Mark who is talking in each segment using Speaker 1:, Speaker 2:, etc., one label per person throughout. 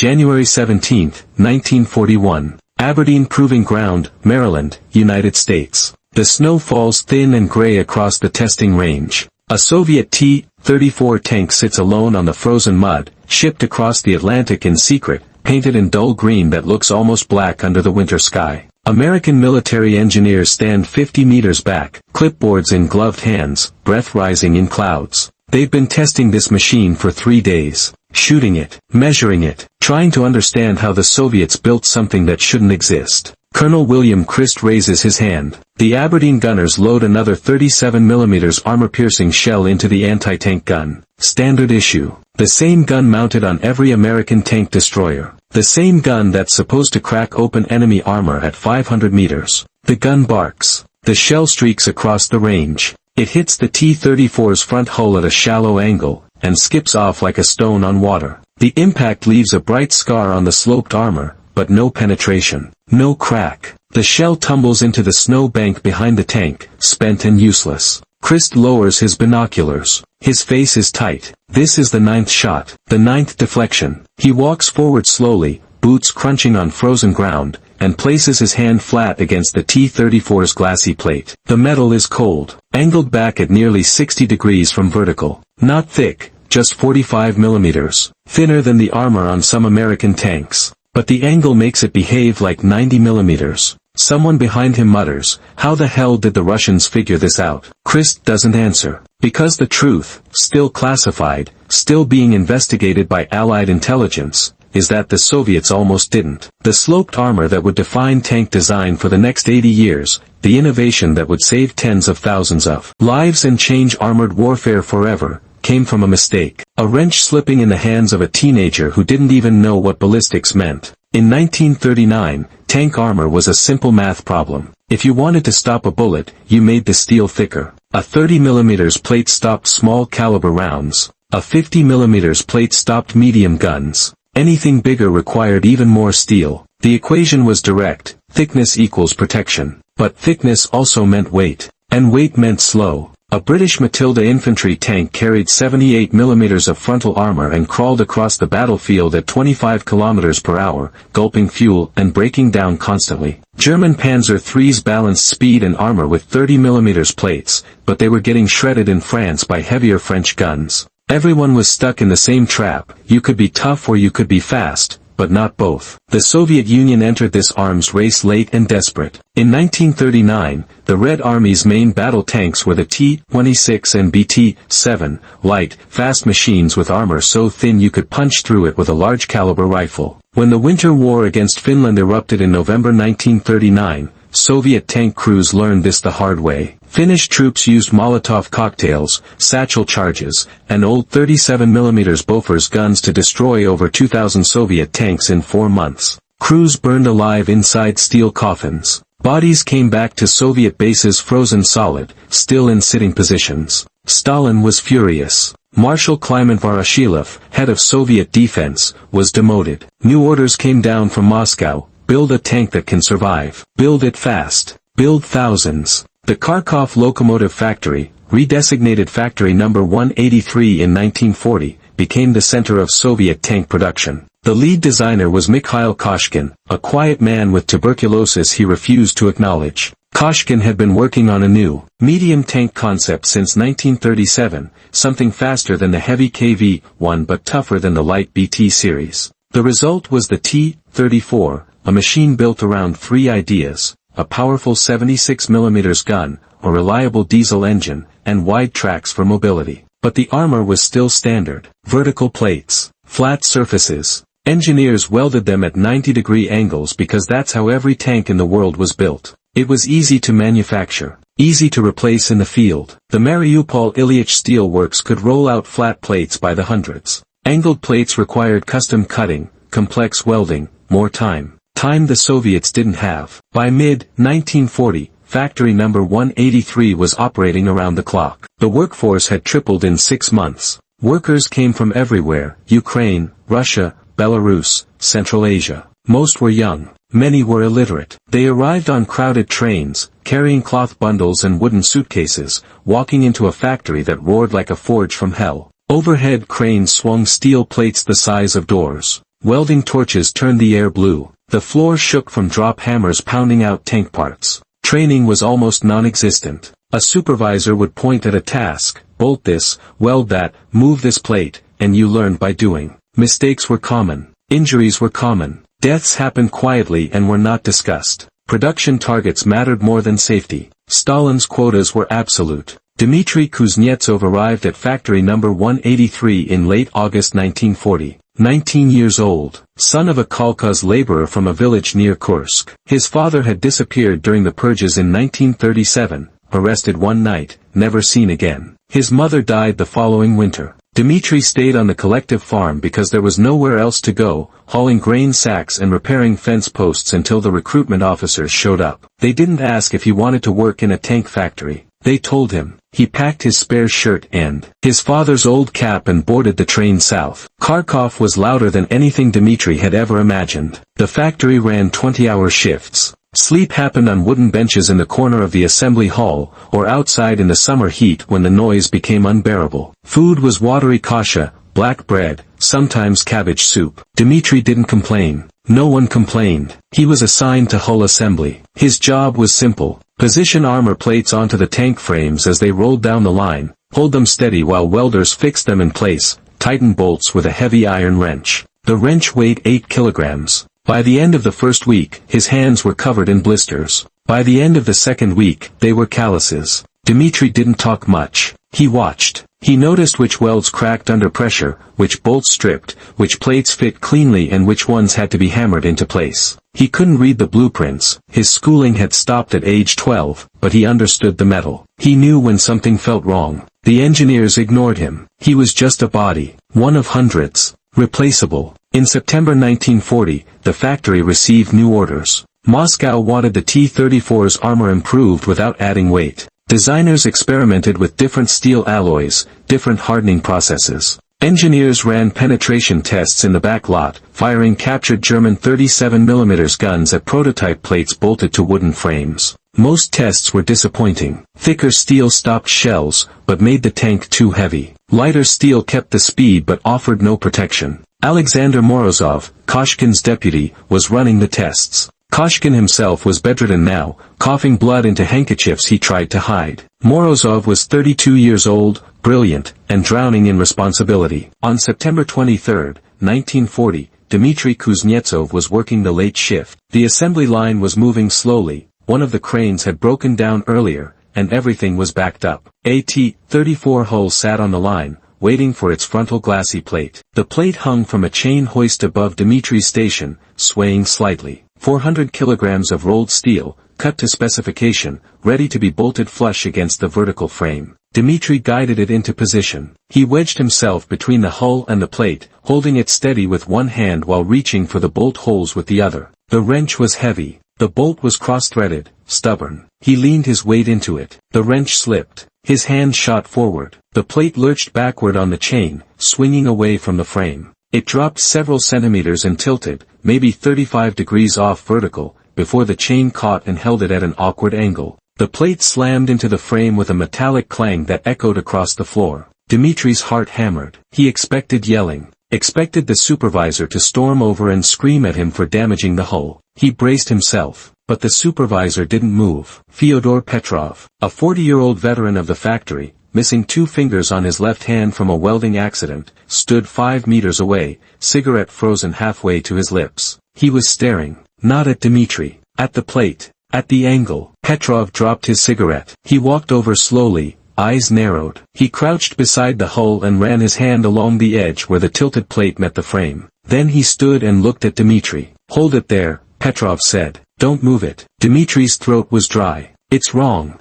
Speaker 1: January 17, 1941. Aberdeen Proving Ground, Maryland, United States. The snow falls thin and gray across the testing range. A Soviet T-34 tank sits alone on the frozen mud, shipped across the Atlantic in secret, painted in dull green that looks almost black under the winter sky. American military engineers stand 50 meters back, clipboards in gloved hands, breath rising in clouds. They've been testing this machine for 3 days, shooting it, measuring it, trying to understand how the Soviets built something that shouldn't exist. Colonel William Christ raises his hand. The Aberdeen gunners load another 37mm armor-piercing shell into the anti-tank gun. Standard issue. The same gun mounted on every American tank destroyer. The same gun that's supposed to crack open enemy armor at 500 meters. The gun barks. The shell streaks across the range. It hits the T-34's front hull at a shallow angle, and skips off like a stone on water. The impact leaves a bright scar on the sloped armor, but no penetration. No crack. The shell tumbles into the snow bank behind the tank, spent and useless. Christ lowers his binoculars. His face is tight. This is the 9th shot, the 9th deflection. He walks forward slowly, boots crunching on frozen ground, and places his hand flat against the T-34's glassy plate. The metal is cold, angled back at nearly 60 degrees from vertical. Not thick, just 45 millimeters. Thinner than the armor on some American tanks. But the angle makes it behave like 90 millimeters. Someone behind him mutters, "How the hell did the Russians figure this out?" Christ doesn't answer. Because the truth, still classified, still being investigated by Allied intelligence, is that the Soviets almost didn't. The sloped armor that would define tank design for the next 80 years, the innovation that would save tens of thousands of lives and change armored warfare forever, came from a mistake. A wrench slipping in the hands of a teenager who didn't even know what ballistics meant. In 1939, tank armor was a simple math problem. If you wanted to stop a bullet, you made the steel thicker. A 30mm plate stopped small caliber rounds. A 50mm plate stopped medium guns. Anything bigger required even more steel. The equation was direct: thickness equals protection. But thickness also meant weight. And weight meant slow. A British Matilda infantry tank carried 78mm of frontal armor and crawled across the battlefield at 25 km per hour, gulping fuel and breaking down constantly. German Panzer III's balanced speed and armor with 30mm plates, but they were getting shredded in France by heavier French guns. Everyone was stuck in the same trap: you could be tough or you could be fast, but not both. The Soviet Union entered this arms race late and desperate. In 1939, the Red Army's main battle tanks were the T-26 and BT-7, light, fast machines with armor so thin you could punch through it with a large caliber rifle. When the Winter War against Finland erupted in November 1939, Soviet tank crews learned this the hard way. Finnish troops used Molotov cocktails, satchel charges, and old 37mm Bofors guns to destroy over 2,000 Soviet tanks in 4 months. Crews burned alive inside steel coffins. Bodies came back to Soviet bases frozen solid, still in sitting positions. Stalin was furious. Marshal Kliment Voroshilov, head of Soviet defense, was demoted. New orders came down from Moscow: build a tank that can survive. Build it fast. Build thousands. The Kharkov Locomotive Factory, redesignated Factory No. 183 in 1940, became the center of Soviet tank production. The lead designer was Mikhail Koshkin, a quiet man with tuberculosis he refused to acknowledge. Koshkin had been working on a new, medium tank concept since 1937, something faster than the heavy KV-1 but tougher than the light BT series. The result was the T-34, a machine built around 3 ideas: a powerful 76mm gun, a reliable diesel engine, and wide tracks for mobility. But the armor was still standard: vertical plates, flat surfaces. Engineers welded them at 90-degree angles because that's how every tank in the world was built. It was easy to manufacture, easy to replace in the field. The Mariupol Ilyich Steel Works could roll out flat plates by the hundreds. Angled plates required custom cutting, complex welding, more time. Time the Soviets didn't have. By mid-1940, Factory No. 183 was operating around the clock. The workforce had tripled in 6 months. Workers came from everywhere: Ukraine, Russia, Belarus, Central Asia. Most were young. Many were illiterate. They arrived on crowded trains, carrying cloth bundles and wooden suitcases, walking into a factory that roared like a forge from hell. Overhead cranes swung steel plates the size of doors. Welding torches turned the air blue. The floor shook from drop hammers pounding out tank parts. Training was almost non-existent. A supervisor would point at a task, bolt this, weld that, move this plate, and you learned by doing. Mistakes were common. Injuries were common. Deaths happened quietly and were not discussed. Production targets mattered more than safety. Stalin's quotas were absolute. Dmitry Kuznetsov arrived at factory number 183 in late August 1940. 19 years old, son of a kolkhoz laborer from a village near Kursk. His father had disappeared during the purges in 1937, arrested one night, never seen again. His mother died the following winter. Dmitry stayed on the collective farm because there was nowhere else to go, hauling grain sacks and repairing fence posts until the recruitment officers showed up. They didn't ask if he wanted to work in a tank factory. They told him. He packed his spare shirt and his father's old cap and boarded the train south. Kharkov was louder than anything Dmitry had ever imagined. The factory ran 20-hour shifts. Sleep happened on wooden benches in the corner of the assembly hall, or outside in the summer heat when the noise became unbearable. Food was watery kasha, black bread, sometimes cabbage soup. Dmitry didn't complain. No one complained. He was assigned to hull assembly. His job was simple. Position armor plates onto the tank frames as they rolled down the line, hold them steady while welders fixed them in place, tighten bolts with a heavy iron wrench. The wrench weighed 8 kilograms. By the end of the first week, his hands were covered in blisters. By the end of the second week, they were calluses. Dmitry didn't talk much. He watched. He noticed which welds cracked under pressure, which bolts stripped, which plates fit cleanly and which ones had to be hammered into place. He couldn't read the blueprints. His schooling had stopped at age 12, but he understood the metal. He knew when something felt wrong. The engineers ignored him. He was just a body, one of hundreds, replaceable. In September 1940, the factory received new orders. Moscow wanted the T-34's armor improved without adding weight. Designers experimented with different steel alloys, different hardening processes. Engineers ran penetration tests in the back lot, firing captured German 37mm guns at prototype plates bolted to wooden frames. Most tests were disappointing. Thicker steel stopped shells, but made the tank too heavy. Lighter steel kept the speed but offered no protection. Alexander Morozov, Koshkin's deputy, was running the tests. Koshkin himself was bedridden now, coughing blood into handkerchiefs he tried to hide. Morozov was 32 years old, brilliant, and drowning in responsibility. On September 23, 1940, Dmitry Kuznetsov was working the late shift. The assembly line was moving slowly, one of the cranes had broken down earlier, and everything was backed up. A T-34 hull sat on the line, waiting for its frontal glassy plate. The plate hung from a chain hoist above Dmitry's station, swaying slightly. 400 kilograms of rolled steel, cut to specification, ready to be bolted flush against the vertical frame. Dmitry guided it into position. He wedged himself between the hull and the plate, holding it steady with one hand while reaching for the bolt holes with the other. The wrench was heavy. The bolt was cross-threaded, stubborn. He leaned his weight into it. The wrench slipped. His hand shot forward. The plate lurched backward on the chain, swinging away from the frame. It dropped several centimeters and tilted, maybe 35 degrees off vertical, before the chain caught and held it at an awkward angle. The plate slammed into the frame with a metallic clang that echoed across the floor. Dmitry's heart hammered. He expected yelling. Expected the supervisor to storm over and scream at him for damaging the hull. He braced himself. But the supervisor didn't move. Fyodor Petrov, a 40-year-old veteran of the factory, missing 2 fingers on his left hand from a welding accident, stood 5 meters away, cigarette frozen halfway to his lips. He was staring, not at Dmitry, at the plate, at the angle. Petrov dropped his cigarette. He walked over slowly, eyes narrowed. He crouched beside the hull and ran his hand along the edge where the tilted plate met the frame. Then he stood and looked at Dmitry. "Hold it there," Petrov said. "Don't move it." Dmitry's throat was dry. "It's wrong.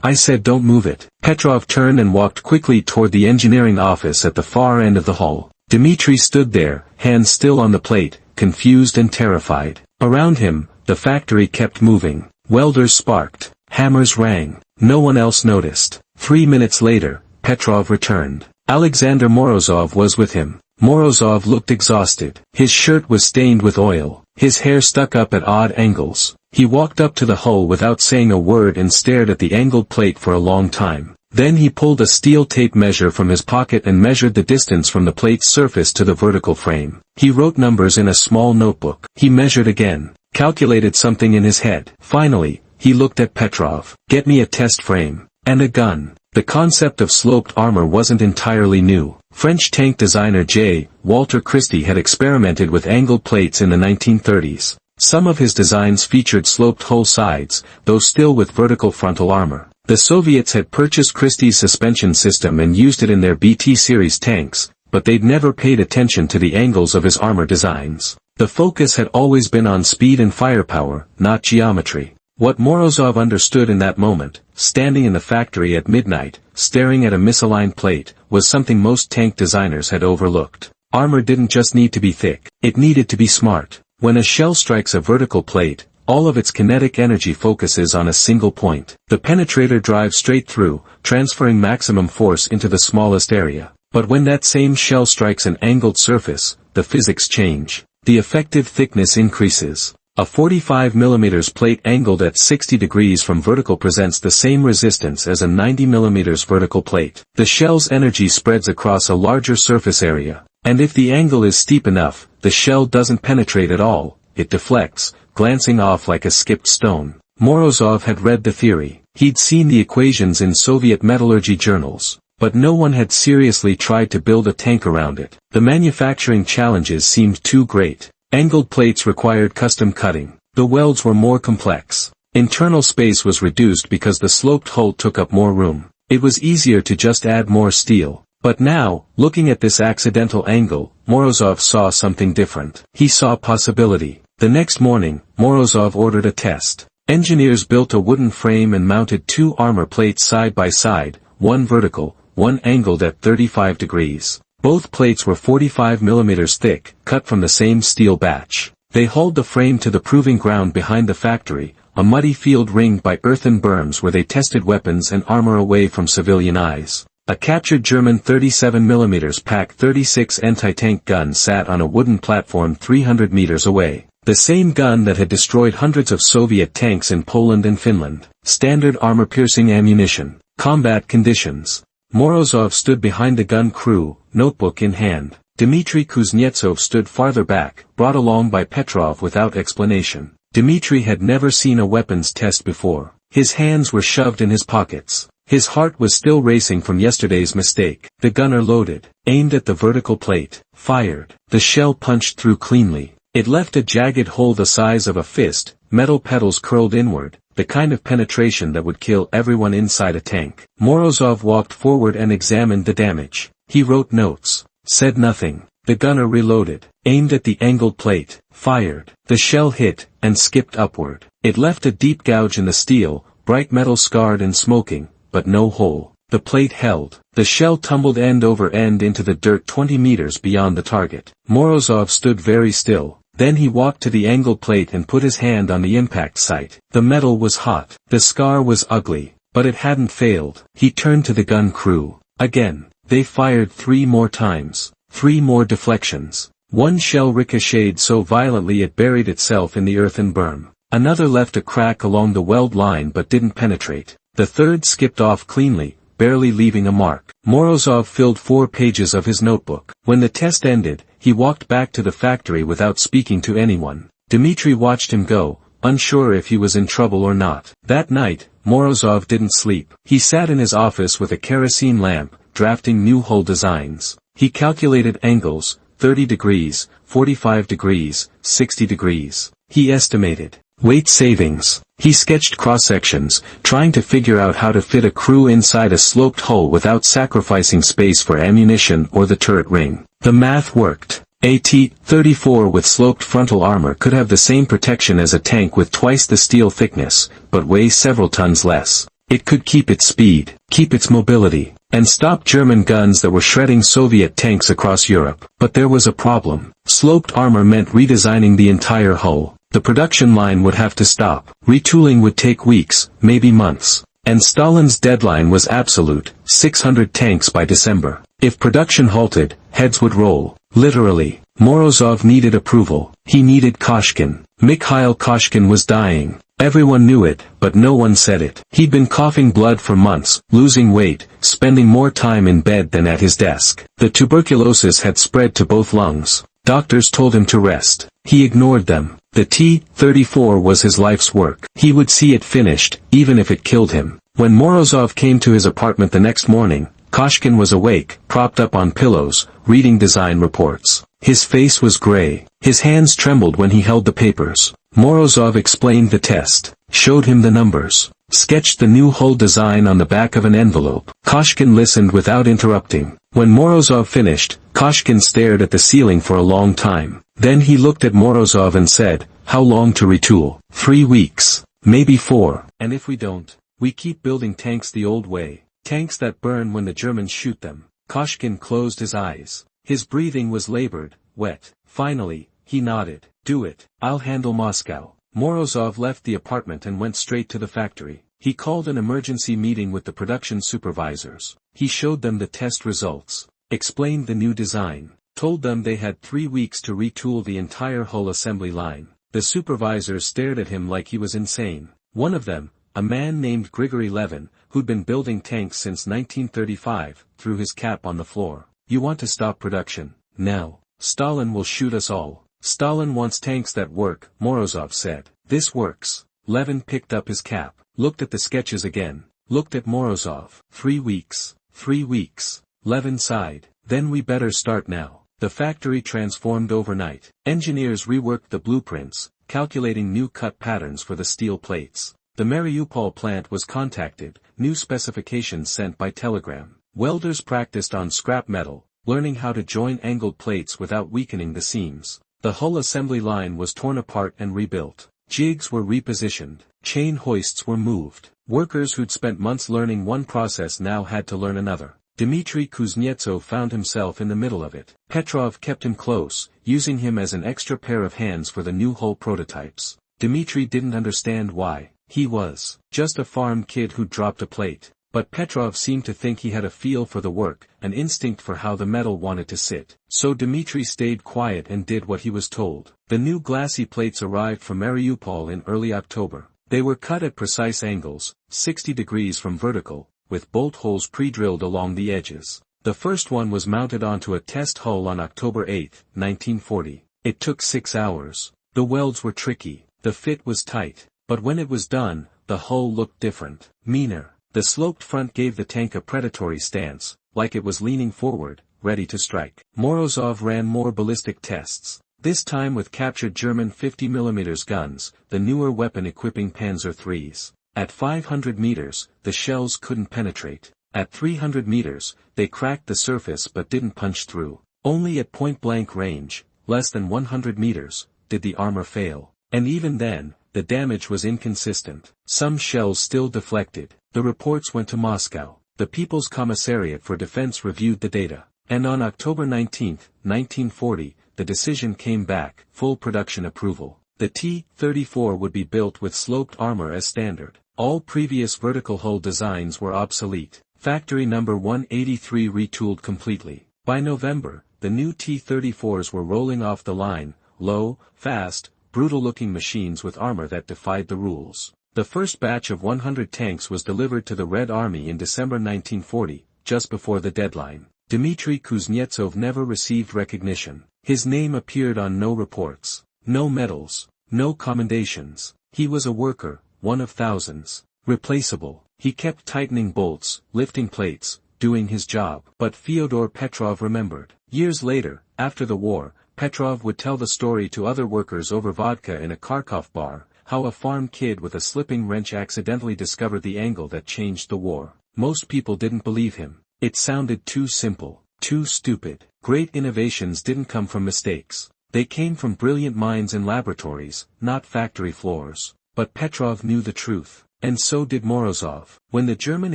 Speaker 1: I said don't move it." Petrov turned and walked quickly toward the engineering office at the far end of the hall. Dmitry stood there, hands still on the plate, confused and terrified. Around him, the factory kept moving. Welders sparked. Hammers rang. No one else noticed. 3 minutes later, Petrov returned. Alexander Morozov was with him. Morozov looked exhausted. His shirt was stained with oil. His hair stuck up at odd angles. He walked up to the hull without saying a word and stared at the angled plate for a long time. Then he pulled a steel tape measure from his pocket and measured the distance from the plate's surface to the vertical frame. He wrote numbers in a small notebook. He measured again, calculated something in his head. Finally, he looked at Petrov. "Get me a test frame. And a gun." The concept of sloped armor wasn't entirely new. French tank designer J. Walter Christie had experimented with angled plates in the 1930s. Some of his designs featured sloped hull sides, though still with vertical frontal armor. The Soviets had purchased Christie's suspension system and used it in their BT series tanks, but they'd never paid attention to the angles of his armor designs. The focus had always been on speed and firepower, not geometry. What Morozov understood in that moment, standing in the factory at midnight, staring at a misaligned plate, was something most tank designers had overlooked. Armor didn't just need to be thick, it needed to be smart. When a shell strikes a vertical plate, all of its kinetic energy focuses on a single point. The penetrator drives straight through, transferring maximum force into the smallest area. But when that same shell strikes an angled surface, the physics change. The effective thickness increases. A 45 mm plate angled at 60 degrees from vertical presents the same resistance as a 90 mm vertical plate. The shell's energy spreads across a larger surface area. And if the angle is steep enough, the shell doesn't penetrate at all, it deflects, glancing off like a skipped stone. Morozov had read the theory. He'd seen the equations in Soviet metallurgy journals. But no one had seriously tried to build a tank around it. The manufacturing challenges seemed too great. Angled plates required custom cutting. The welds were more complex. Internal space was reduced because the sloped hull took up more room. It was easier to just add more steel. But now, looking at this accidental angle, Morozov saw something different. He saw possibility. The next morning, Morozov ordered a test. Engineers built a wooden frame and mounted two armor plates side by side, one vertical, one angled at 35 degrees. Both plates were 45 mm thick, cut from the same steel batch. They hauled the frame to the proving ground behind the factory, a muddy field ringed by earthen berms where they tested weapons and armor away from civilian eyes. A captured German 37 mm PaK 36 anti-tank gun sat on a wooden platform 300 meters away. The same gun that had destroyed hundreds of Soviet tanks in Poland and Finland. Standard armor-piercing ammunition. Combat conditions. Morozov stood behind the gun crew, notebook in hand. Dmitry Kuznetsov stood farther back, brought along by Petrov without explanation. Dmitry had never seen a weapons test before. His hands were shoved in his pockets. His heart was still racing from yesterday's mistake. The gunner loaded, aimed at the vertical plate, fired. The shell punched through cleanly. It left a jagged hole the size of a fist, metal petals curled inward, the kind of penetration that would kill everyone inside a tank. Morozov walked forward and examined the damage. He wrote notes, said nothing. The gunner reloaded, aimed at the angled plate, fired. The shell hit, and skipped upward. It left a deep gouge in the steel, bright metal scarred and smoking, but no hole. The plate held. The shell tumbled end over end into the dirt 20 meters beyond the target. Morozov stood very still. Then he walked to the angled plate and put his hand on the impact site. The metal was hot. The scar was ugly, but it hadn't failed. He turned to the gun crew. Again, they fired 3 more times. 3 more deflections. One shell ricocheted so violently it buried itself in the earthen berm. Another left a crack along the weld line but didn't penetrate. The third skipped off cleanly, barely leaving a mark. Morozov filled 4 pages of his notebook. When the test ended, he walked back to the factory without speaking to anyone. Dmitry watched him go, unsure if he was in trouble or not. That night, Morozov didn't sleep. He sat in his office with a kerosene lamp, drafting new hull designs. He calculated angles, 30 degrees, 45 degrees, 60 degrees. He estimated weight savings. He sketched cross-sections, trying to figure out how to fit a crew inside a sloped hull without sacrificing space for ammunition or the turret ring. The math worked. A T-34 with sloped frontal armor could have the same protection as a tank with twice the steel thickness, but weigh several tons less. It could keep its speed, keep its mobility, and stop German guns that were shredding Soviet tanks across Europe. But there was a problem. Sloped armor meant redesigning the entire hull. The production line would have to stop. Retooling would take weeks, maybe months. And Stalin's deadline was absolute, 600 tanks by December. If production halted, heads would roll. Literally. Morozov needed approval. He needed Koshkin. Mikhail Koshkin was dying. Everyone knew it, but no one said it. He'd been coughing blood for months, losing weight, spending more time in bed than at his desk. The tuberculosis had spread to both lungs. Doctors told him to rest. He ignored them. The T-34 was his life's work. He would see it finished, even if it killed him. When Morozov came to his apartment the next morning, Koshkin was awake, propped up on pillows, reading design reports. His face was gray. His hands trembled when he held the papers. Morozov explained the test, showed him the numbers, sketched the new hull design on the back of an envelope. Koshkin listened without interrupting. When Morozov finished, Koshkin stared at the ceiling for a long time. Then he looked at Morozov and said, "How long to retool?" 3 weeks. Maybe 4. And if we don't, we keep building tanks the old way. Tanks that burn when the Germans shoot them. Koshkin closed his eyes. His breathing was labored, wet. Finally, he nodded. "Do it. I'll handle Moscow." Morozov left the apartment and went straight to the factory. He called an emergency meeting with the production supervisors. He showed them the test results, explained the new design, told them they had 3 weeks to retool the entire hull assembly line. The supervisors stared at him like he was insane. One of them, a man named Grigory Levin, who'd been building tanks since 1935, threw his cap on the floor. "You want to stop production? Now. Stalin will shoot us all." "Stalin wants tanks that work," Morozov said. "This works." Levin picked up his cap, looked at the sketches again, looked at Morozov. 3 weeks. 3 weeks. Levin sighed. "Then we better start now." The factory transformed overnight. Engineers reworked the blueprints, calculating new cut patterns for the steel plates. The Mariupol plant was contacted, new specifications sent by telegram. Welders practiced on scrap metal, learning how to join angled plates without weakening the seams. The hull assembly line was torn apart and rebuilt. Jigs were repositioned. Chain hoists were moved. Workers who'd spent months learning one process now had to learn another. Dmitry Kuznetsov found himself in the middle of it. Petrov kept him close, using him as an extra pair of hands for the new hull prototypes. Dmitry didn't understand why. He was just a farm kid who dropped a plate. But Petrov seemed to think he had a feel for the work, an instinct for how the metal wanted to sit. So Dmitry stayed quiet and did what he was told. The new glassy plates arrived from Mariupol in early October. They were cut at precise angles, 60 degrees from vertical, with bolt holes pre-drilled along the edges. The first one was mounted onto a test hull on October 8, 1940. It took 6 hours. The welds were tricky. The fit was tight. But when it was done, the hull looked different, meaner. The sloped front gave the tank a predatory stance, like it was leaning forward, ready to strike. Morozov ran more ballistic tests, this time with captured German 50mm guns, the newer weapon-equipping Panzer IIIs. At 500 meters, the shells couldn't penetrate. At 300 meters, they cracked the surface but didn't punch through. Only at point-blank range, less than 100 meters, did the armor fail. And even then, the damage was inconsistent. Some shells still deflected. The reports went to Moscow. The People's Commissariat for Defense reviewed the data. And on October 19, 1940, the decision came back, full production approval. The T-34 would be built with sloped armor as standard. All previous vertical hull designs were obsolete. Factory number 183 retooled completely. By November, the new T-34s were rolling off the line, low, fast, brutal-looking machines with armor that defied the rules. The first batch of 100 tanks was delivered to the Red Army in December 1940, just before the deadline. Dmitry Kuznetsov never received recognition. His name appeared on no reports, no medals, no commendations. He was a worker, one of thousands. Replaceable. He kept tightening bolts, lifting plates, doing his job. But Fyodor Petrov remembered. Years later, after the war, Petrov would tell the story to other workers over vodka in a Kharkov bar, how a farm kid with a slipping wrench accidentally discovered the angle that changed the war. Most people didn't believe him. It sounded too simple, too stupid. Great innovations didn't come from mistakes. They came from brilliant minds in laboratories, not factory floors. But Petrov knew the truth. And so did Morozov. When the German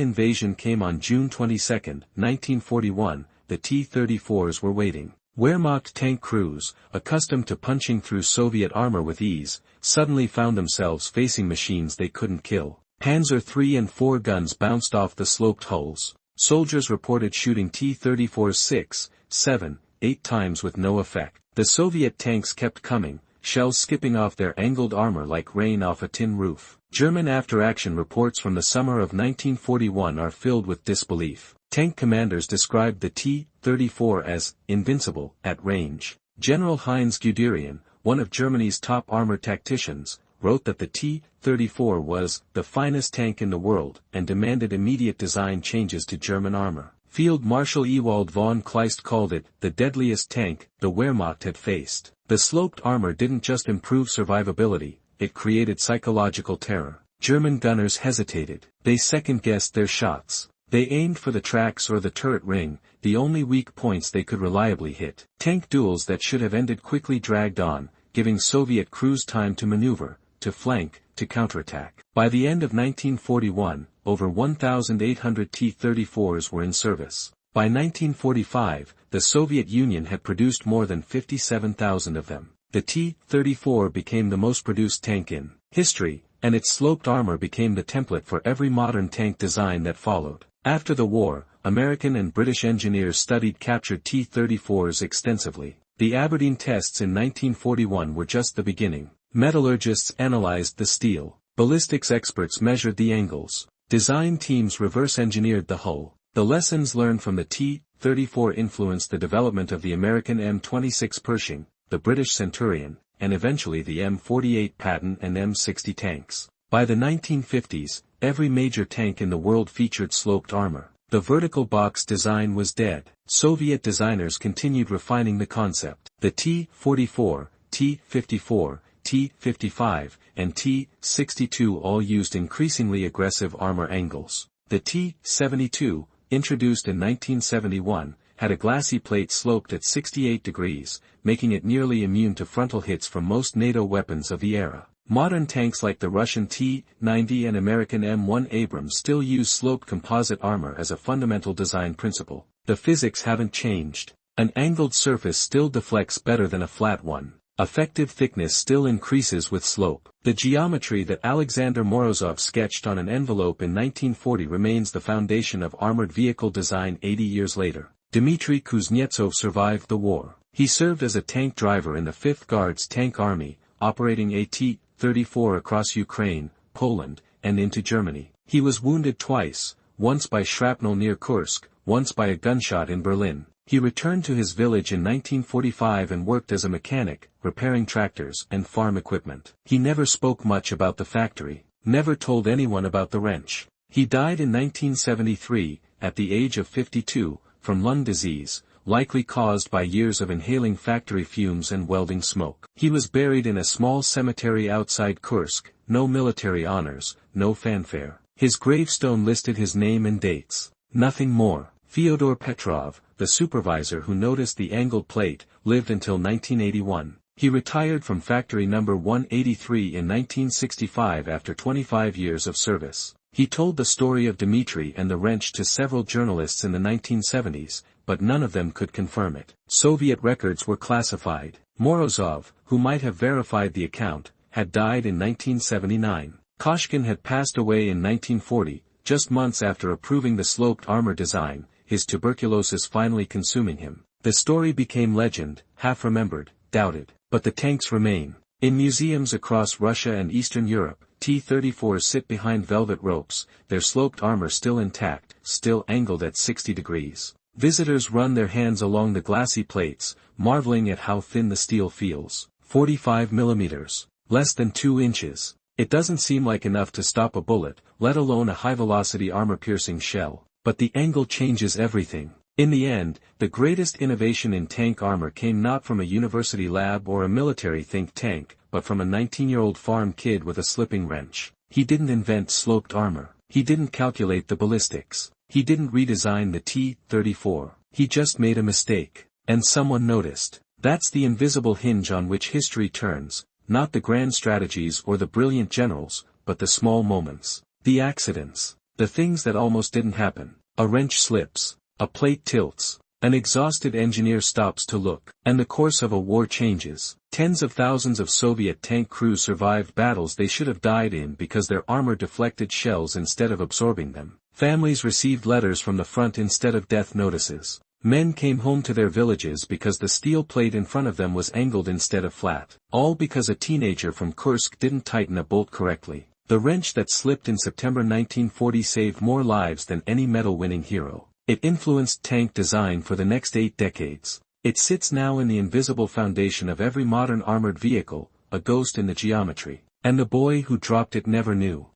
Speaker 1: invasion came on June 22, 1941, the T-34s were waiting. Wehrmacht tank crews, accustomed to punching through Soviet armor with ease, suddenly found themselves facing machines they couldn't kill. Panzer III and IV guns bounced off the sloped hulls. Soldiers reported shooting T-34s 6, 7, 8 times with no effect. The Soviet tanks kept coming, shells skipping off their angled armor like rain off a tin roof. German after-action reports from the summer of 1941 are filled with disbelief. Tank commanders described the T-34 as invincible at range. General Heinz Guderian, one of Germany's top armored tacticians, wrote that the T-34 was the finest tank in the world and demanded immediate design changes to German armor. Field Marshal Ewald von Kleist called it the deadliest tank the Wehrmacht had faced. The sloped armor didn't just improve survivability, it created psychological terror. German gunners hesitated. They second-guessed their shots. They aimed for the tracks or the turret ring, the only weak points they could reliably hit. Tank duels that should have ended quickly dragged on, giving Soviet crews time to maneuver, to flank, to counterattack. By the end of 1941, over 1,800 T-34s were in service. By 1945, the Soviet Union had produced more than 57,000 of them. The T-34 became the most produced tank in history, and its sloped armor became the template for every modern tank design that followed. After the war, American and British engineers studied captured T-34s extensively. The Aberdeen tests in 1941 were just the beginning. Metallurgists analyzed the steel. Ballistics experts measured the angles. Design teams reverse-engineered the hull. The lessons learned from the T-34 influenced the development of the American M26 Pershing, the British Centurion, and eventually the M48 Patton and M60 tanks. By the 1950s, every major tank in the world featured sloped armor. The vertical box design was dead. Soviet designers continued refining the concept. The T-44, T-54, T-55, and T-62 all used increasingly aggressive armor angles. The T-72, introduced in 1971, had a glassy plate sloped at 68 degrees, making it nearly immune to frontal hits from most NATO weapons of the era. Modern tanks like the Russian T-90 and American M1 Abrams still use sloped composite armor as a fundamental design principle. The physics haven't changed. An angled surface still deflects better than a flat one. Effective thickness still increases with slope. The geometry that Alexander Morozov sketched on an envelope in 1940 remains the foundation of armored vehicle design 80 years later. Dmitry Kuznetsov survived the war. He served as a tank driver in the 5th Guards Tank Army, operating a T-34 across Ukraine, Poland, and into Germany. He was wounded twice, once by shrapnel near Kursk, once by a gunshot in Berlin. He returned to his village in 1945 and worked as a mechanic, repairing tractors and farm equipment. He never spoke much about the factory, never told anyone about the wrench. He died in 1973, at the age of 52, from lung disease, likely caused by years of inhaling factory fumes and welding smoke. He was buried in a small cemetery outside Kursk, no military honors, no fanfare. His gravestone listed his name and dates. Nothing more. Fyodor Petrov, the supervisor who noticed the angled plate, lived until 1981. He retired from factory number 183 in 1965 after 25 years of service. He told the story of Dmitry and the wrench to several journalists in the 1970s, but none of them could confirm it. Soviet records were classified. Morozov, who might have verified the account, had died in 1979. Koshkin had passed away in 1940, just months after approving the sloped armor design, his tuberculosis finally consuming him. The story became legend, half-remembered, doubted. But the tanks remain. In museums across Russia and Eastern Europe, T-34s sit behind velvet ropes, their sloped armor still intact, still angled at 60 degrees. Visitors run their hands along the glassy plates, marveling at how thin the steel feels. 45 millimeters. Less than 2 inches. It doesn't seem like enough to stop a bullet, let alone a high-velocity armor-piercing shell. But the angle changes everything. In the end, the greatest innovation in tank armor came not from a university lab or a military think tank, but from a 19-year-old farm kid with a slipping wrench. He didn't invent sloped armor. He didn't calculate the ballistics. He didn't redesign the T-34. He just made a mistake. And someone noticed. That's the invisible hinge on which history turns, not the grand strategies or the brilliant generals, but the small moments. The accidents. The things that almost didn't happen. A wrench slips. A plate tilts. An exhausted engineer stops to look. And the course of a war changes. Tens of thousands of Soviet tank crews survived battles they should have died in because their armor deflected shells instead of absorbing them. Families received letters from the front instead of death notices. Men came home to their villages because the steel plate in front of them was angled instead of flat. All because a teenager from Kursk didn't tighten a bolt correctly. The wrench that slipped in September 1940 saved more lives than any medal-winning hero. It influenced tank design for the next 8 decades. It sits now in the invisible foundation of every modern armored vehicle, a ghost in the geometry. And the boy who dropped it never knew.